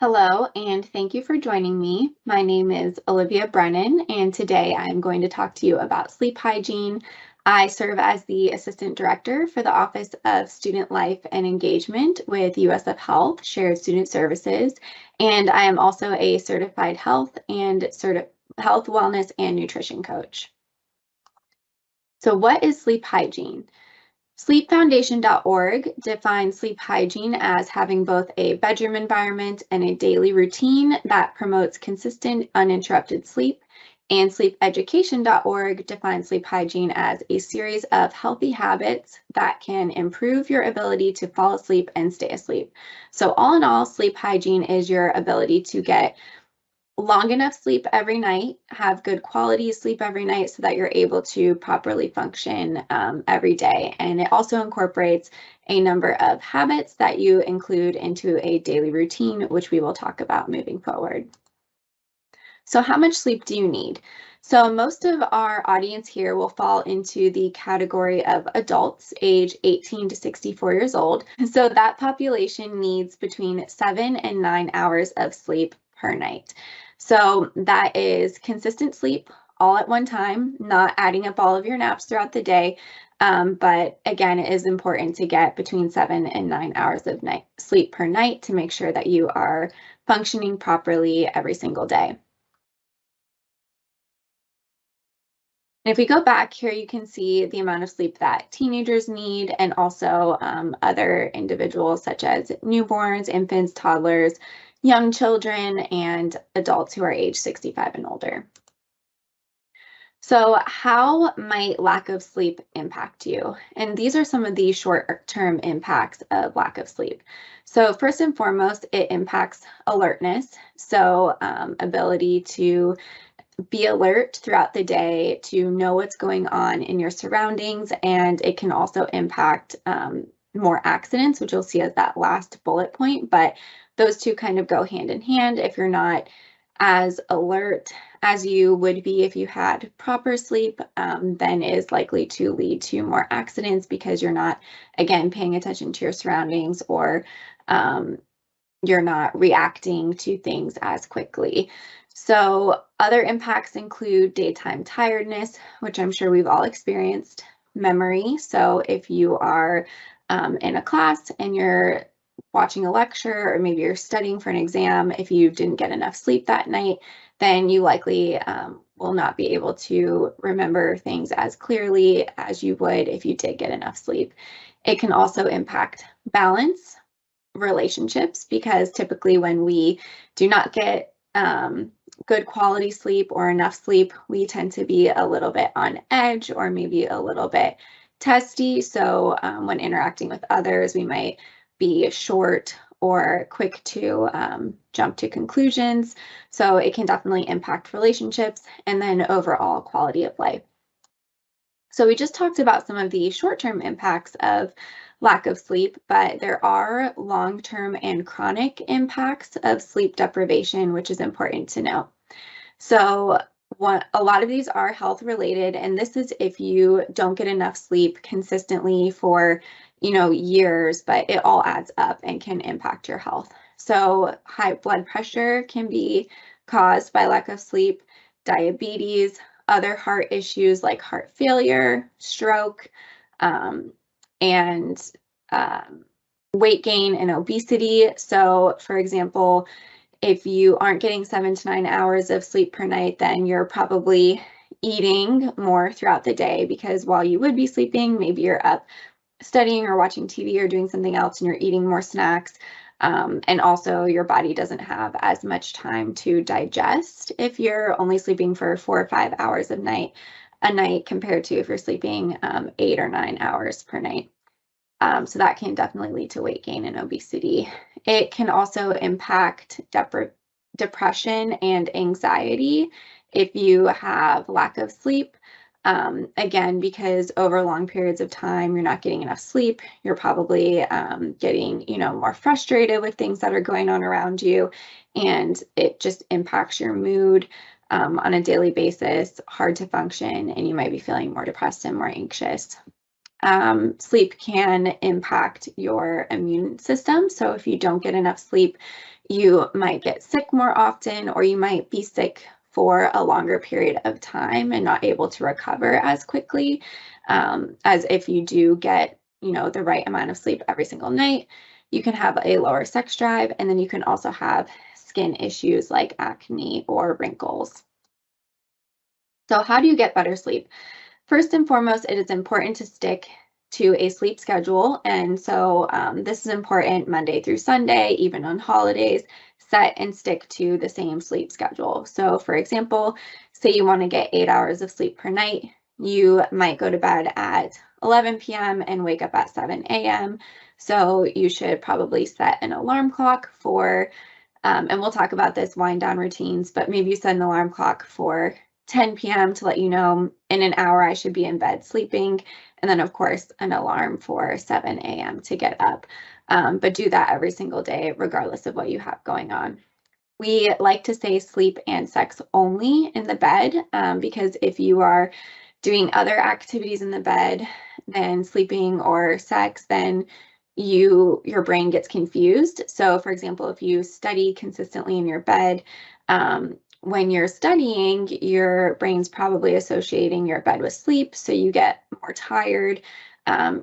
Hello, and thank you for joining me. My name is Olivia Brennan, and today I'm going to talk to you about sleep hygiene. I serve as the Assistant Director for the Office of Student Life and Engagement with USF Health Shared Student Services, and I am also a certified health, wellness, and nutrition coach. So, what is sleep hygiene? SleepFoundation.org defines sleep hygiene as having both a bedroom environment and a daily routine that promotes consistent, uninterrupted sleep. And SleepEducation.org defines sleep hygiene as a series of healthy habits that can improve your ability to fall asleep and stay asleep. So, all in all, sleep hygiene is your ability to get long enough sleep every night, have good quality sleep every night so that you're able to properly function every day. And it also incorporates a number of habits that you include into a daily routine, which we will talk about moving forward. So how much sleep do you need? So most of our audience here will fall into the category of adults age 18 to 64 years old. So that population needs between 7 and 9 hours of sleep per night. So that is consistent sleep all at one time, not adding up all of your naps throughout the day. But again, it is important to get between 7 and 9 hours of sleep per night to make sure that you are functioning properly every single day. And if we go back here, you can see the amount of sleep that teenagers need and also other individuals such as newborns, infants, toddlers, young children, and adults who are age 65 and older. So how might lack of sleep impact you? And these are some of the short-term impacts of lack of sleep. So first and foremost, it impacts alertness. So ability to be alert throughout the day, to know what's going on in your surroundings, and it can also impact more accidents, which you'll see as that last bullet point, but those two kind of go hand in hand. If you're not as alert as you would be if you had proper sleep, then it is likely to lead to more accidents because you're not, again, paying attention to your surroundings or you're not reacting to things as quickly. So other impacts include daytime tiredness, which I'm sure we've all experienced, memory. So if you are in a class and you're watching a lecture or maybe you're studying for an exam, if you didn't get enough sleep that night, then you likely will not be able to remember things as clearly as you would if you did get enough sleep. It can also impact balance, relationships, because typically when we do not get good quality sleep or enough sleep, we tend to be a little bit on edge or maybe a little bit testy. So when interacting with others, we might be short or quick to jump to conclusions. So it can definitely impact relationships and then overall quality of life. So we just talked about some of the short-term impacts of lack of sleep, but there are long-term and chronic impacts of sleep deprivation, which is important to know. So a lot of these are health related, and this is if you don't get enough sleep consistently for, years, but it all adds up and can impact your health. So high blood pressure can be caused by lack of sleep, diabetes, other heart issues like heart failure, stroke, and weight gain and obesity. So for example, if you aren't getting 7 to 9 hours of sleep per night, then you're probably eating more throughout the day because while you would be sleeping, maybe you're up studying or watching TV or doing something else and you're eating more snacks. And also your body doesn't have as much time to digest if you're only sleeping for 4 or 5 hours a night compared to if you're sleeping 8 or 9 hours per night. So that can definitely lead to weight gain and obesity. It can also impact depression and anxiety if you have lack of sleep. Again, because over long periods of time, you're not getting enough sleep, you're probably getting, more frustrated with things that are going on around you, and it just impacts your mood on a daily basis, hard to function, and you might be feeling more depressed and more anxious. Sleep can impact your immune system. So if you don't get enough sleep, you might get sick more often, or you might be sick for a longer period of time and not able to recover as quickly as if you do get, the right amount of sleep every single night. You can have a lower sex drive, and then you can also have skin issues like acne or wrinkles. So how do you get better sleep? First and foremost, it is important to stick to a sleep schedule. And so this is important Monday through Sunday, even on holidays, set and stick to the same sleep schedule. So for example, say you want to get 8 hours of sleep per night, you might go to bed at 11 p.m. and wake up at 7 a.m. So you should probably set an alarm clock for, and we'll talk about this wind down routines, but maybe you set an alarm clock for 10 p.m. to let you know in an hour I should be in bed sleeping. And then, of course, an alarm for 7 a.m. to get up. But do that every single day, regardless of what you have going on. We like to say sleep and sex only in the bed because if you are doing other activities in the bed than sleeping or sex, then your brain gets confused. So, for example, if you study consistently in your bed, when you're studying, your brain's probably associating your bed with sleep, so you get more tired.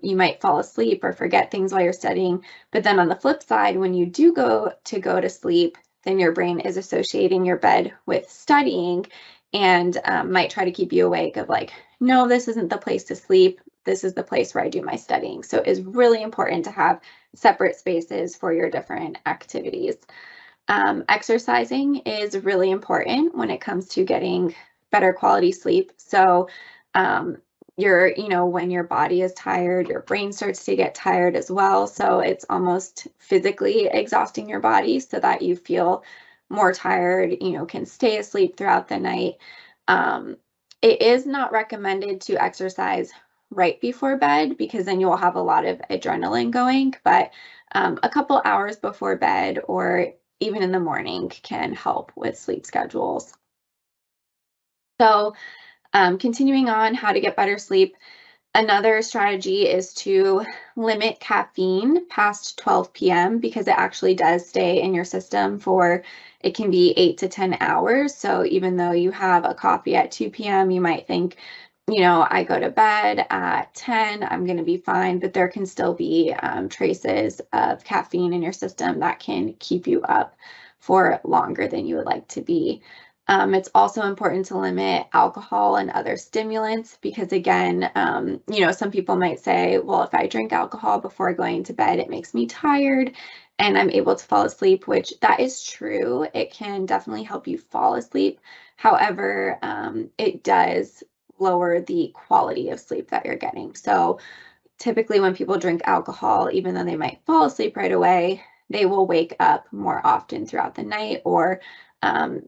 You might fall asleep or forget things while you're studying. But then on the flip side, when you do go to sleep, then your brain is associating your bed with studying and might try to keep you awake of like, no, this isn't the place to sleep. This is the place where I do my studying. So it's really important to have separate spaces for your different activities. Exercising is really important when it comes to getting better quality sleep. So when your body is tired, your brain starts to get tired as well. So it's almost physically exhausting your body so that you feel more tired, can stay asleep throughout the night. It is not recommended to exercise right before bed because then you'll have a lot of adrenaline going, but a couple hours before bed or even in the morning can help with sleep schedules. So continuing on how to get better sleep, another strategy is to limit caffeine past 12 p.m. because it actually does stay in your system for, it can be 8 to 10 hours. So even though you have a coffee at 2 p.m., you might think, I go to bed at 10, I'm going to be fine, but there can still be traces of caffeine in your system that can keep you up for longer than you would like to be. It's also important to limit alcohol and other stimulants because again, some people might say, well, if I drink alcohol before going to bed, it makes me tired and I'm able to fall asleep, which that is true. It can definitely help you fall asleep. However, it does lower the quality of sleep that you're getting. So typically when people drink alcohol, even though they might fall asleep right away, they will wake up more often throughout the night or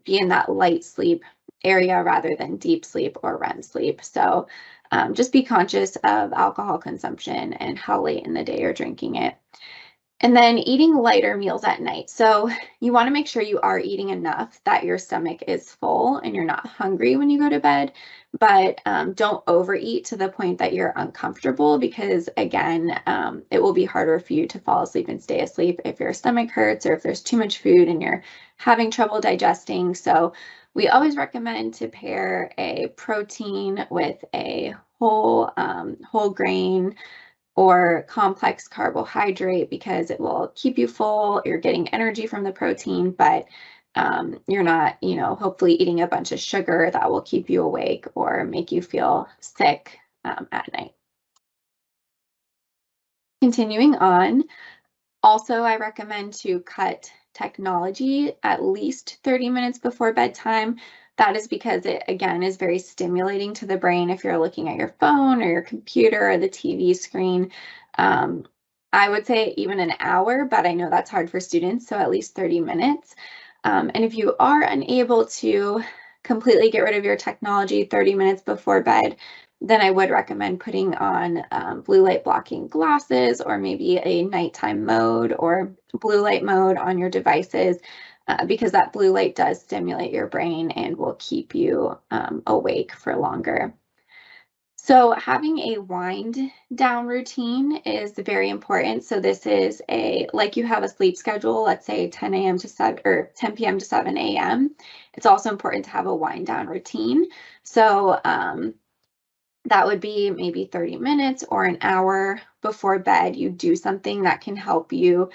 be in that light sleep area rather than deep sleep or REM sleep. So just be conscious of alcohol consumption and how late in the day you're drinking it. And then eating lighter meals at night. So you want to make sure you are eating enough that your stomach is full and you're not hungry when you go to bed, but don't overeat to the point that you're uncomfortable because again, it will be harder for you to fall asleep and stay asleep if your stomach hurts or if there's too much food and you're having trouble digesting. So we always recommend to pair a protein with a whole grain or complex carbohydrate because it will keep you full. You're getting energy from the protein, but you're not, hopefully eating a bunch of sugar that will keep you awake or make you feel sick at night. Continuing on, also I recommend to cut technology at least 30 minutes before bedtime. That is because it, again, is very stimulating to the brain if you're looking at your phone or your computer or the TV screen. I would say even an hour, but I know that's hard for students, so at least 30 minutes. And if you are unable to completely get rid of your technology 30 minutes before bed, then I would recommend putting on blue light blocking glasses or maybe a nighttime mode or blue light mode on your devices because that blue light does stimulate your brain and will keep you awake for longer. So having a wind down routine is very important. So this is like you have a sleep schedule, let's say 10 a.m. to 7 or 10 p.m. to 7 a.m. It's also important to have a wind down routine. So that would be maybe 30 minutes or an hour before bed. You do something that can help you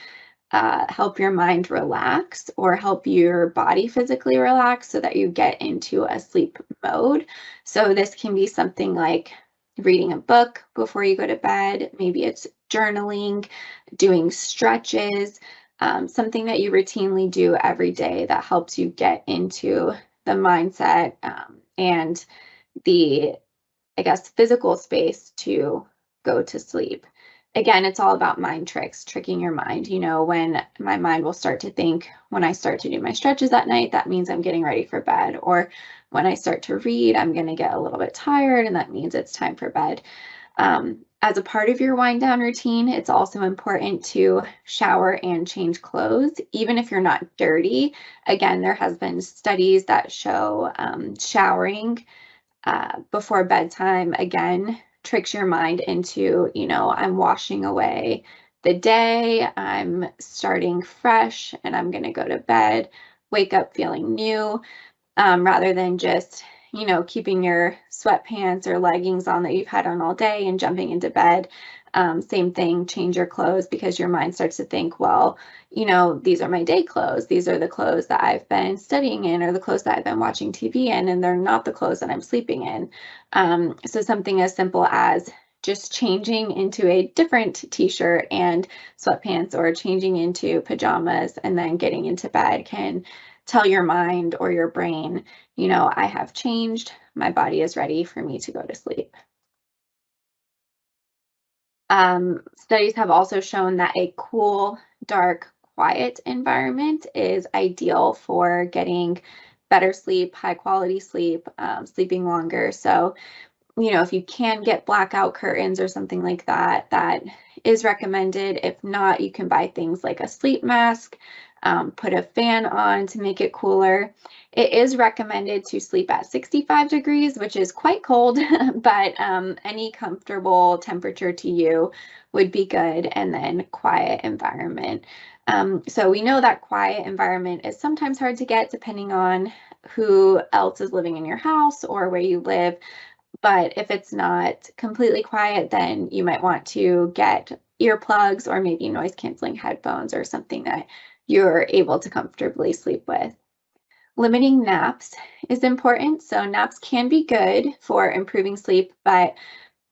help your mind relax or help your body physically relax so that you get into a sleep mode. So this can be something like reading a book before you go to bed. Maybe it's journaling, doing stretches, something that you routinely do every day that helps you get into the mindset and the, I guess, physical space to go to sleep. Again, it's all about mind tricks, tricking your mind. You know, when my mind will start to think, when I start to do my stretches at night, that means I'm getting ready for bed. Or when I start to read, I'm going to get a little bit tired, and that means it's time for bed. As a part of your wind down routine, it's also important to shower and change clothes, even if you're not dirty. Again, there has been studies that show showering before bedtime, again, tricks your mind into, you know, I'm washing away the day, I'm starting fresh, and I'm going to go to bed, wake up feeling new, rather than just, you know, keeping your sweatpants or leggings on that you've had on all day and jumping into bed. Same thing, change your clothes because your mind starts to think, well, you know, these are my day clothes. These are the clothes that I've been studying in or the clothes that I've been watching TV in, and they're not the clothes that I'm sleeping in. So something as simple as just changing into a different t-shirt and sweatpants or changing into pajamas and then getting into bed can tell your mind or your brain, you know, I have changed. My body is ready for me to go to sleep. Studies have also shown that a cool, dark, quiet environment is ideal for getting better sleep, high quality sleep, sleeping longer. So, you know, if you can get blackout curtains or something like that, that is recommended. If not, you can buy things like a sleep mask, put a fan on to make it cooler. It is recommended to sleep at 65 degrees, which is quite cold, but any comfortable temperature to you would be good, and then quiet environment. So we know that quiet environment is sometimes hard to get depending on who else is living in your house or where you live. But if it's not completely quiet, then you might want to get earplugs or maybe noise canceling headphones or something that you're able to comfortably sleep with. Limiting naps is important. So naps can be good for improving sleep, but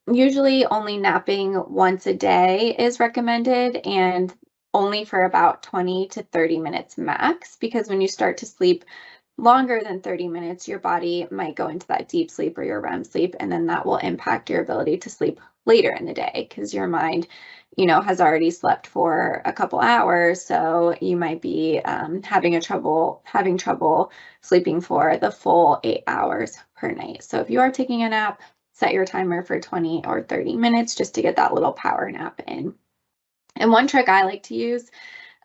usually only napping once a day is recommended and only for about 20 to 30 minutes max, because when you start to sleep longer than 30 minutes, your body might go into that deep sleep or your REM sleep, and then that will impact your ability to sleep later in the day because your mind, you know, has already slept for a couple hours. So you might be having trouble sleeping for the full 8 hours per night. So if you are taking a nap, set your timer for 20 or 30 minutes just to get that little power nap in. And one trick I like to use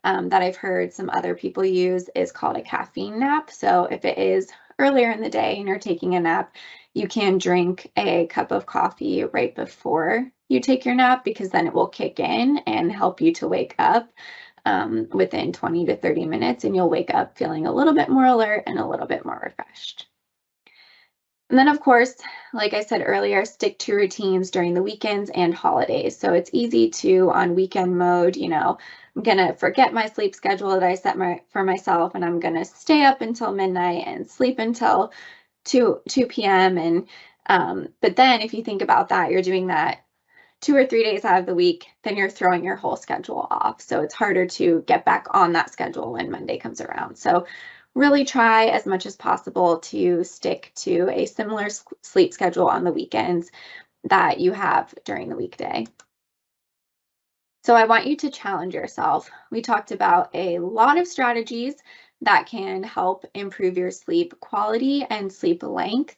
that I've heard some other people use is called a caffeine nap. So if it is earlier in the day and you're taking a nap, you can drink a cup of coffee right before you take your nap because then it will kick in and help you to wake up within 20 to 30 minutes, and you'll wake up feeling a little bit more alert and a little bit more refreshed. And then, of course, like I said earlier, stick to routines during the weekends and holidays. So it's easy to, on weekend mode, you know, I'm going to forget my sleep schedule that I set for myself, and I'm going to stay up until midnight and sleep until 2 p.m. And but then if you think about that, you're doing that 2 or 3 days out of the week, then you're throwing your whole schedule off. So it's harder to get back on that schedule when Monday comes around. So really try as much as possible to stick to a similar sleep schedule on the weekends that you have during the weekday. So I want you to challenge yourself. We talked about a lot of strategies that can help improve your sleep quality and sleep length.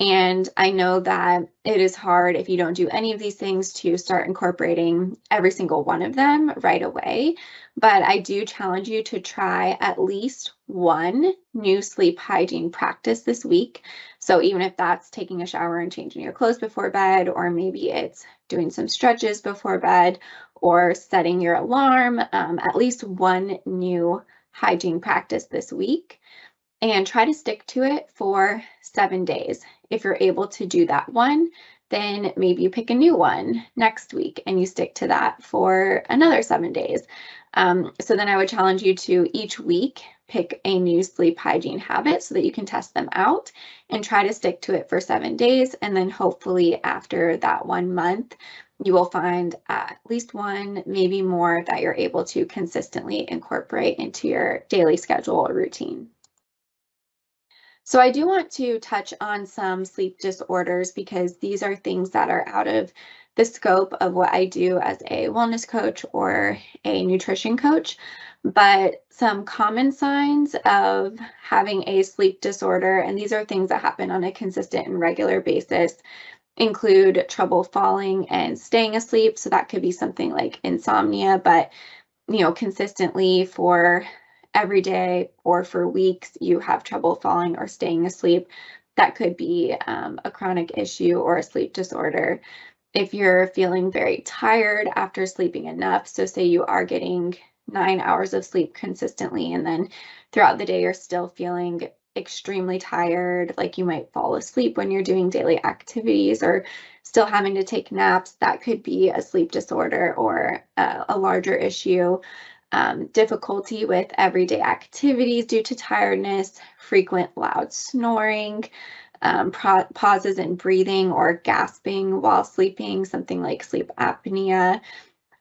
And I know that it is hard if you don't do any of these things to start incorporating every single one of them right away. But I do challenge you to try at least one new sleep hygiene practice this week. So even if that's taking a shower and changing your clothes before bed, or maybe it's doing some stretches before bed, or setting your alarm, at least one new hygiene practice this week, and try to stick to it for 7 days. If you're able to do that one, then maybe you pick a new one next week and you stick to that for another 7 days. So then I would challenge you to each week pick a new sleep hygiene habit so that you can test them out and try to stick to it for 7 days. And then hopefully after that 1 month, you will find at least one, maybe more, that you're able to consistently incorporate into your daily schedule or routine. So I do want to touch on some sleep disorders because these are things that are out of the scope of what I do as a wellness coach or a nutrition coach. But some common signs of having a sleep disorder, and these are things that happen on a consistent and regular basis, include trouble falling and staying asleep. So that could be something like insomnia, but consistently for every day or for weeks, you have trouble falling or staying asleep. That could be a chronic issue or a sleep disorder. If you're feeling very tired after sleeping enough, so say you are getting 9 hours of sleep consistently, and then throughout the day, you're still feeling extremely tired, like you might fall asleep when you're doing daily activities or still having to take naps, that could be a sleep disorder or a larger issue. Difficulty with everyday activities due to tiredness, frequent loud snoring, pauses in breathing or gasping while sleeping, something like sleep apnea,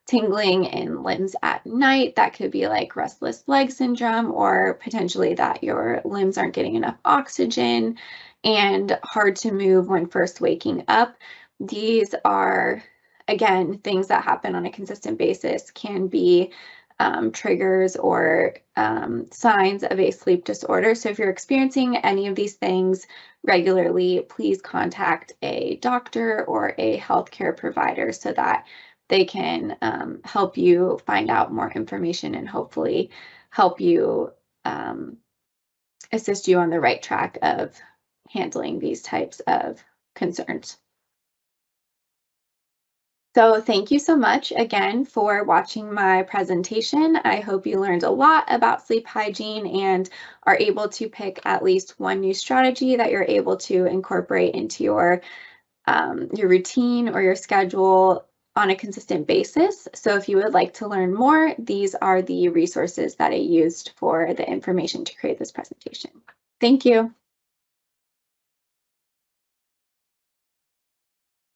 tingling in limbs at night. That could be like restless leg syndrome, or potentially that your limbs aren't getting enough oxygen, and hard to move when first waking up. These are, again, things that happen on a consistent basis, can be triggers or signs of a sleep disorder. So if you're experiencing any of these things regularly, please contact a doctor or a healthcare provider so that they can help you find out more information and hopefully help you assist you on the right track of handling these types of concerns. So thank you so much again for watching my presentation. I hope you learned a lot about sleep hygiene and are able to pick at least one new strategy that you're able to incorporate into your routine or your schedule on a consistent basis. So if you would like to learn more, these are the resources that I used for the information to create this presentation. Thank you.